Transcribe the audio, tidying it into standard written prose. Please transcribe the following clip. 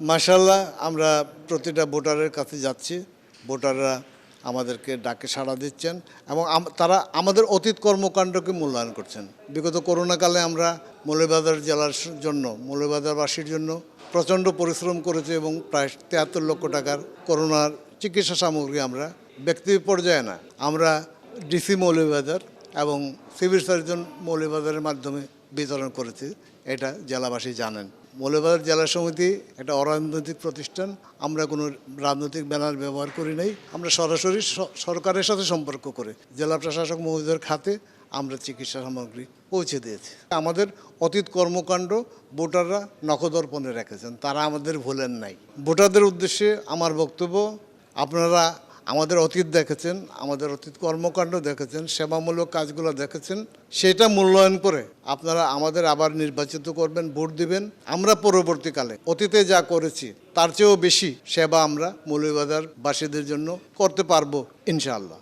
মাশাআল্লাহ, আমরা প্রতিটা ভোটারের কাছে যাচ্ছি। ভোটাররা আমাদেরকে ডাকে সাড়া দিচ্ছেন এবং তারা আমাদের অতীত কর্মকাণ্ডকে মূল্যায়ন করছেন। বিগত করোনাকালে আমরা মৌলভীবাজার জেলার জন্য, মৌলভীবাজারবাসীর জন্য প্রচণ্ড পরিশ্রম করেছি এবং প্রায় ৭৩ লক্ষ টাকার করোনার চিকিৎসা সামগ্রী আমরা ব্যক্তি পর্যায়ে না, আমরা ডিসি মৌলভীবাজার এবং সিভিল সার্জন মৌলভীবাজারের মাধ্যমে বিতরণ করেছি। এটা জেলাবাসী জানেন। মৌলভীবাজার জেলা সমিতি একটা অরাজনৈতিক প্রতিষ্ঠান। আমরা কোনো রাজনৈতিক ব্যানার ব্যবহার করি নাই। আমরা সরাসরি সরকারের সাথে সম্পর্ক করে জেলা প্রশাসক মহোদয়ের খাতে আমরা চিকিৎসা সামগ্রী পৌঁছে দিয়েছি। আমাদের অতীত কর্মকাণ্ড ভোটাররা নখদর্পণে রেখেছেন, তারা আমাদের ভোলেন নাই। ভোটারদের উদ্দেশ্যে আমার বক্তব্য, আপনারা আমাদের অতীত দেখেছেন, আমাদের অতীত কর্মকাণ্ড দেখেছেন, সেবামূলক কাজগুলো দেখেছেন, সেটা মূল্যায়ন করে আপনারা আমাদের আবার নির্বাচিত করবেন, ভোট দিবেন। আমরা পরবর্তীকালে অতীতে যা করেছি তার চেয়েও বেশি সেবা আমরা মৌলভীবাজারবাসীদের জন্য করতে পারবো ইনশাআল্লাহ।